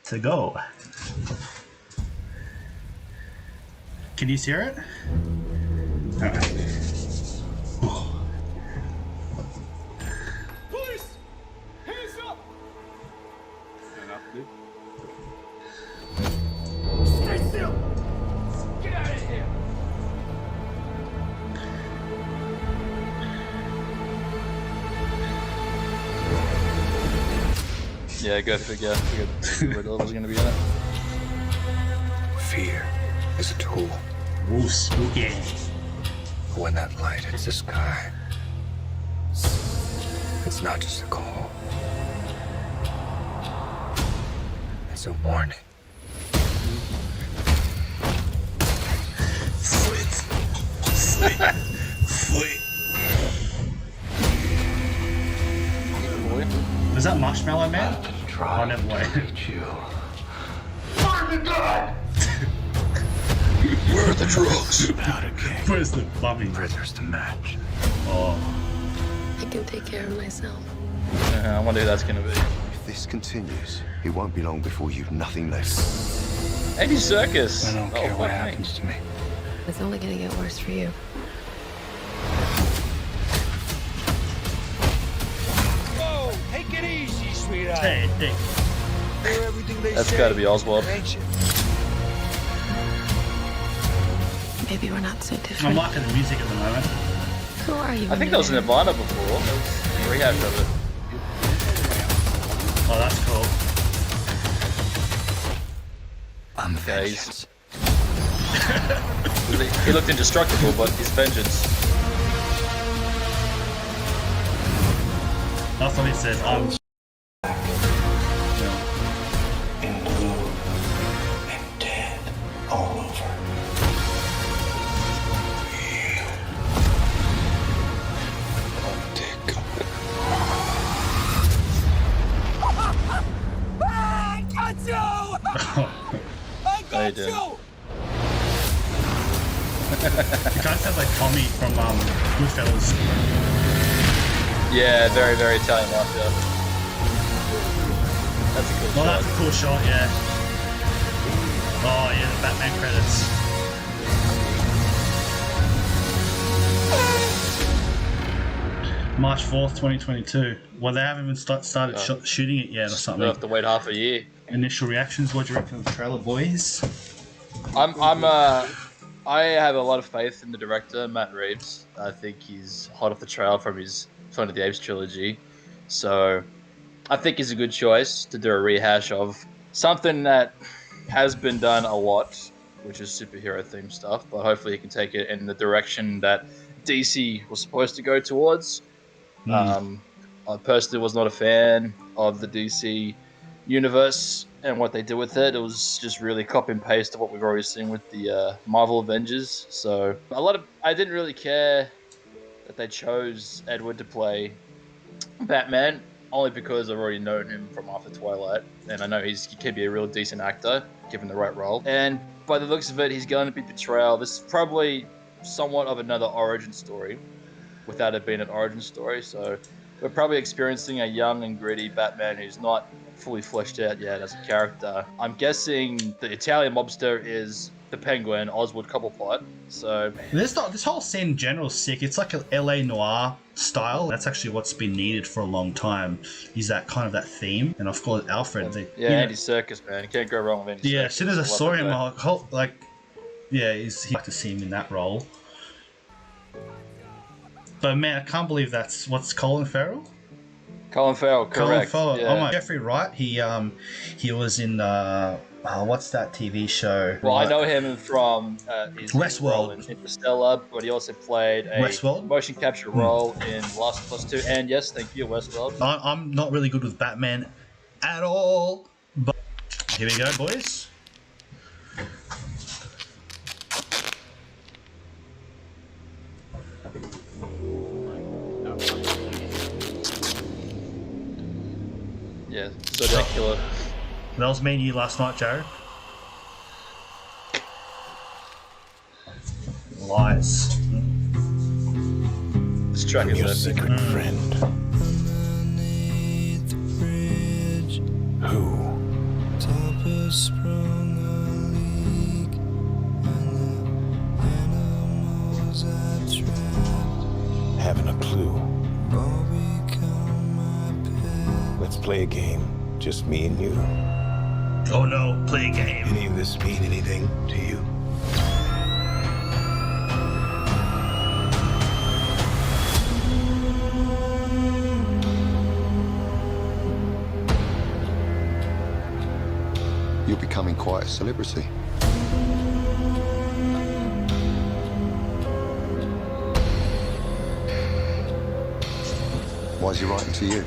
to go. Can you hear it? Alright. Police! Hands up! Stand up, dude. Stay still! Get out of here! Yeah, go figure. Who Red Orb was going to be in it. Fear is a tool. Ooh, spooky. When that light hits the sky, it's not just a call. It's a warning. Sweet. Boy. Was that Marshmallow Man? Oh, never mind. Where are the drugs? Where's the bumming? Where there's the match. Oh, I can take care of myself. I wonder who that's going to be. If this continues, it won't be long before you've nothing left. Andy Serkis. I don't care what happens to me. It's only gonna get worse for you. Whoa! Take it easy, sweetheart. hey, hey. Hear everything they That's say, got to be Oswald. ain't you? Maybe we're not so I'm different. liking the music at the moment. Who are you? I think that was Nirvana before. It was a rehash of it. Oh, that's cool. I'm Yeah, vengeance. He looked indestructible, but his vengeance. That's what he says. In blue and dead all over. I got you! I How you got doing? you! He kind of sounds like Tommy from Goodfellas. Yeah, very, very Italian mafia. That's a cool Well, shot. that's a cool shot, yeah. Oh, yeah, the Batman credits. March 4th, 2022. Well, they haven't even started shooting it yet or We'll something. have to wait half a year. Initial reactions, what do you reckon of the trailer, boys? I have a lot of faith in the director, Matt Reeves. I think he's hot off the trail from his Planet of the Apes trilogy. So I think he's a good choice to do a rehash of something that has been done a lot, which is superhero themed stuff, but hopefully he can take it in the direction that DC was supposed to go towards. I personally was not a fan of the DC universe and what they did with it. It was just really copy and paste of what we've already seen with the Marvel Avengers. So I didn't really care that they chose Edward to play Batman, only because I've already known him from after Twilight, and I know he can be a real decent actor given the right role. And by the looks of it, he's going to be portrayal. This is probably somewhat of another origin story, without it being an origin story. So we're probably experiencing a young and gritty Batman who's not fully fleshed out yet as a character. I'm guessing the Italian mobster is the Penguin, Oswald Cobblepot. So This whole scene in general is sick. It's like a LA noir style. That's actually what's been needed for a long time. Is that kind of that theme? And of course, Alfred. Andy Serkis, man, you can't go wrong with Andy Serkis. Yeah, as soon as I love saw that him, guy. he'd like to see him in that role. But man, I can't believe that's what's Colin Farrell. Colin Farrell, Colin correct. Farrell. Yeah. Oh my, Jeffrey Wright. He was in what's that TV show? Well, I know him from his Westworld. role in Interstellar, but he also played a Westworld? motion capture role in Last of Us 2. And yes, thank you, Westworld. I'm not really good with Batman at all. But here we go, boys. Yeah, Zodiac Killer. That was me and you last night, Joe. Lies. This track Your is epic. secret friend. Who? Haven't a clue. Let's play a game. Just me and you. Oh no, play a game. Any of this mean anything to you? You're becoming quite a celebrity. Why is he writing to you?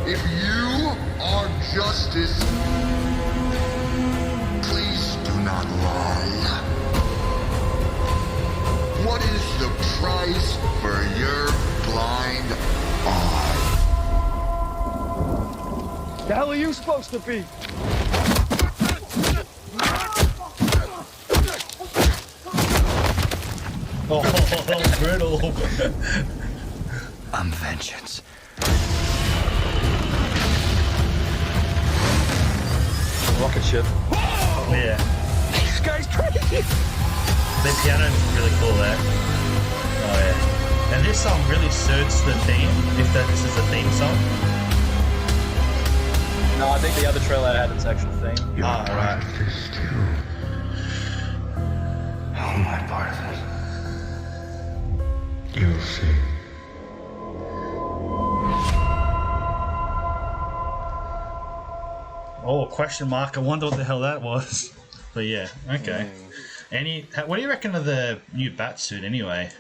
If you are justice, please do not lie. What is the price for your blind eye? The hell are you supposed to be? Oh, brutal. I'm vengeance. Rocket ship. Yeah. This guy's crazy. The piano's really cool there. Oh yeah. And this song really suits the theme, if this is the theme song. No, I think the other trailer had its actual theme. You're Ah, part right. of this too. How am I part of it? You'll see. Oh, question mark. I wonder what the hell that was. But yeah, okay. What do you reckon of the new Batsuit anyway?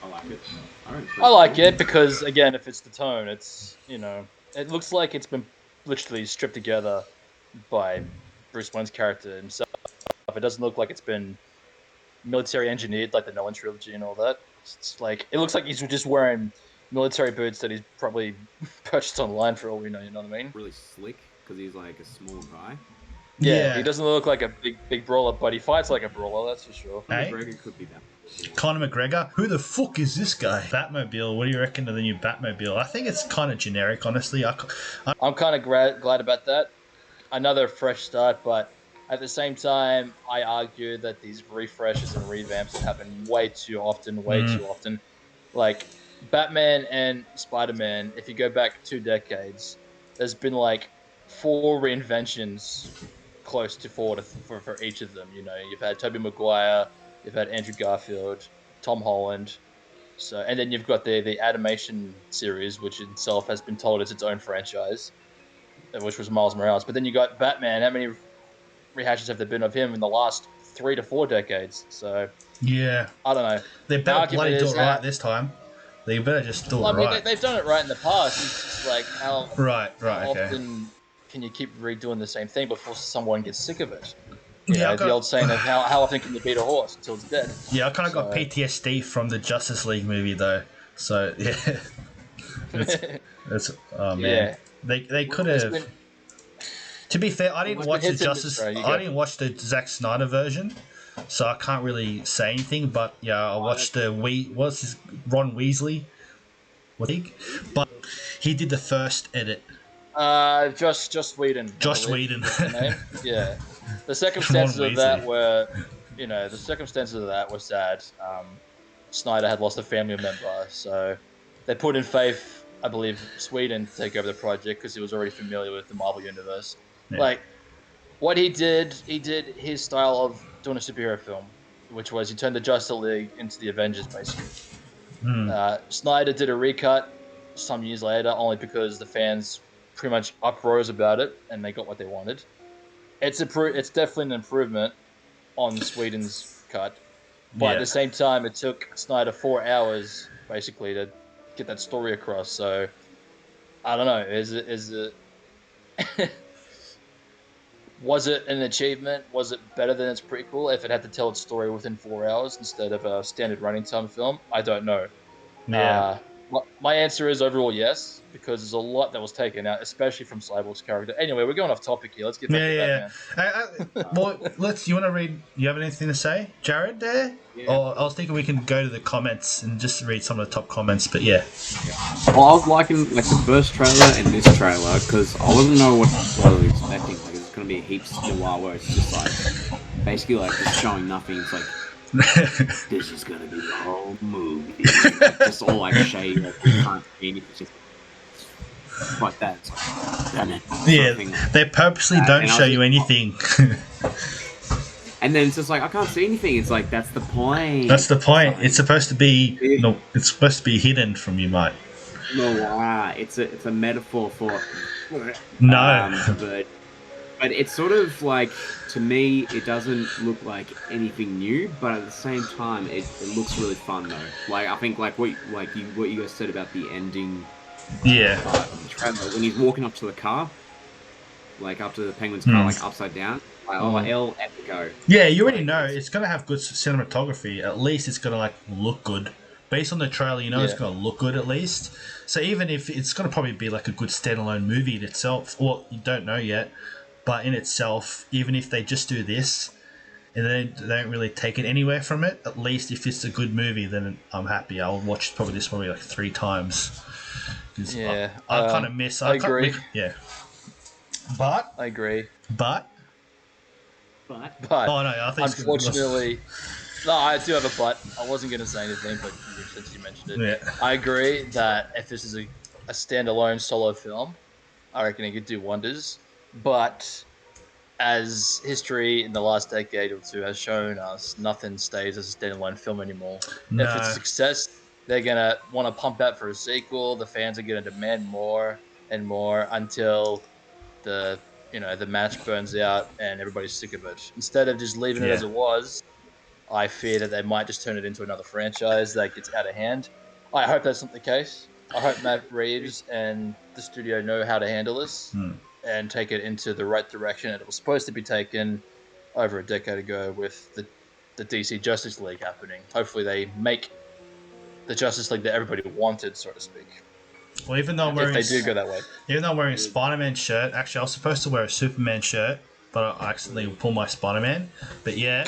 I like it. I like it because, again, if it's the tone, it's, you know, it looks like it's been literally stripped together by Bruce Wayne's character himself. It doesn't look like it's been military engineered like the Nolan trilogy and all that. It's like, it looks like he's just wearing military boots that he's probably purchased online for all we know, you know what I mean? Really slick because he's like a small guy. Yeah, he doesn't look like a big brawler, but he fights like a brawler, that's for sure. Hey? McGregor could be that. Conor McGregor? Who the fuck is this guy? Batmobile. What do you reckon of the new Batmobile? I think it's kind of generic, honestly. I'm kind of glad about that. Another fresh start, but at the same time, I argue that these refreshes and revamps happen way too often. Like Batman and Spider-Man, if you go back 2 decades, there's been like 4 reinventions close to 4 for each of them. You know, you've had Tobey Maguire, you've had Andrew Garfield, Tom Holland. So, and then you've got the animation series, which itself has been told it's its own franchise, which was Miles Morales. But then you got Batman. How many rehashes have there been of him in the last 3 to 4 decades? So Yeah. I don't know. They The better argument bloody do is it right that- this time. They better just do it Well, I mean, right. they've done it right in the past. It's just like how Right, how okay. often can you keep redoing the same thing before someone gets sick of it? Yeah, I The got- old saying of how often can you beat a horse until it's dead? Yeah, I kind of got So- PTSD from the Justice League movie though. So yeah, it's oh man, they could It's have. been- To be fair, I didn't It's been watch the hits and Justice. misses, right? You I go. didn't watch the Zack Snyder version, so I can't really say anything. But yeah, I watched the what's his Ron Weasley, what he? But he did the first edit. Joss Whedon. I Joss believe Whedon. is the name. Yeah. The circumstances Ron of that Weasley. were, the circumstances of that were sad. Snyder had lost a family member, so they put in faith, I believe, Sweden to take over the project because he was already familiar with the Marvel universe. Yeah. Like, what he did his style of doing a superhero film, which was he turned the Justice League into the Avengers, basically. Snyder did a recut some years later, only because the fans pretty much uprose about it and they got what they wanted. It's definitely an improvement on Sweden's cut, but Yeah. at the same time, it took Snyder 4 hours basically to get that story across. So I don't know. Is it was it an achievement? Was it better than its prequel if it had to tell its story within 4 hours instead of a standard running time film? I don't know. Yeah. My answer is overall yes, because there's a lot that was taken out, especially from Cyborg's character. Anyway, we're going off topic here. Let's get back to Batman. Well, you want to read? You have anything to say, Jared? There? Yeah. Or I was thinking we can go to the comments and just read some of the top comments. But yeah, Well, I was liking like the first trailer and this trailer because I wasn't know what I was expecting. Like it's gonna be heaps noir where it's just like basically like just showing nothing. It's like this is gonna be the whole movie. Like, just all like shady. Like you can't see anything. It's just like that. It's like, damn it. yeah, Something like they purposely that. don't And I show was you anything. And then it's just like I can't see anything. It's like that's the point. That's the point. Like, It's supposed to be no. It's supposed to be hidden from you, mate. noir. It's a metaphor for No. but it's sort of like to me it doesn't look like anything new, but at the same time it looks really fun though. Like I think like what you guys said about the ending Yeah. part of the trailer when he's walking up to the car, like up to the Penguin's car, like upside down. Like, oh, El Epico. Yeah, you already know it's gonna have good cinematography. At least it's gonna like look good. Based on the trailer, you know it's gonna look good at least. So even if it's gonna probably be like a good standalone movie in itself, or you don't know yet, but in itself, even if they just do this and they don't really take it anywhere from it, at least if it's a good movie, then I'm happy. I'll watch probably this movie like 3 times. 'Cause Yeah, I kind of miss. I agree. Yeah, but I agree. But But oh no, I think unfortunately, no, I do have a but. I wasn't going to say anything, but since you mentioned it, Yeah. I agree that if this is a standalone solo film, I reckon it could do wonders. But as history in the last decade or two has shown us, nothing stays as a standalone film anymore. No. If it's a success, they're going to want to pump out for a sequel. The fans are going to demand more and more until the match burns out and everybody's sick of it. Instead of just leaving it as it was, I fear that they might just turn it into another franchise that gets out of hand. I hope that's not the case. I hope Matt Reeves and the studio know how to handle this and take it into the right direction that it was supposed to be taken over a decade ago with the DC Justice League happening. Hopefully they make the Justice League that everybody wanted, so to speak. Well, even though I'm wearing, if they do go that way. even though I'm wearing a Spider-Man shirt, actually I was supposed to wear a Superman shirt, but I accidentally pulled my Spider-Man. But yeah,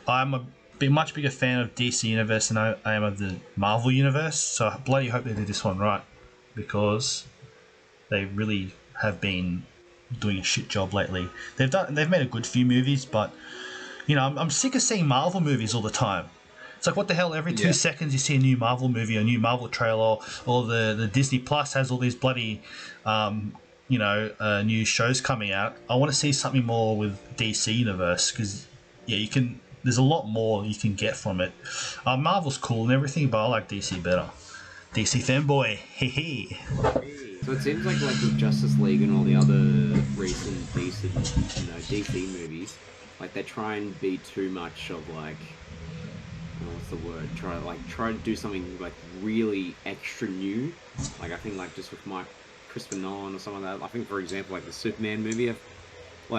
I'm a much bigger fan of DC Universe than I am of the Marvel Universe. So I bloody hope they did this one right, because they really have been doing a shit job lately. They've made a good few movies, but you know I'm sick of seeing Marvel movies all the time. It's like, what the hell? Every 2 seconds you see a new Marvel movie, a new Marvel trailer, or the Disney Plus has all these bloody, new shows coming out. I want to see something more with DC Universe, because there's a lot more you can get from it. Marvel's cool and everything, but I like DC better. DC fanboy, hee. So it seems like with Justice League and all the other recent decent DC movies, like they try and be too much of like, what's the word? Try to do something like really extra new. Like I think like just with Christopher Nolan or something like that. I think for example like the Superman movie. I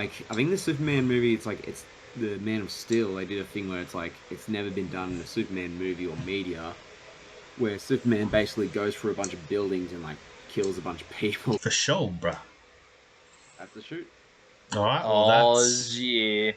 think the Superman movie, it's the Man of Steel. They did a thing where it's like it's never been done in a Superman movie or media, where Superman basically goes through a bunch of buildings and like kills a bunch of people. For sure, bruh. That's the shoot. All right. Well, Yeah.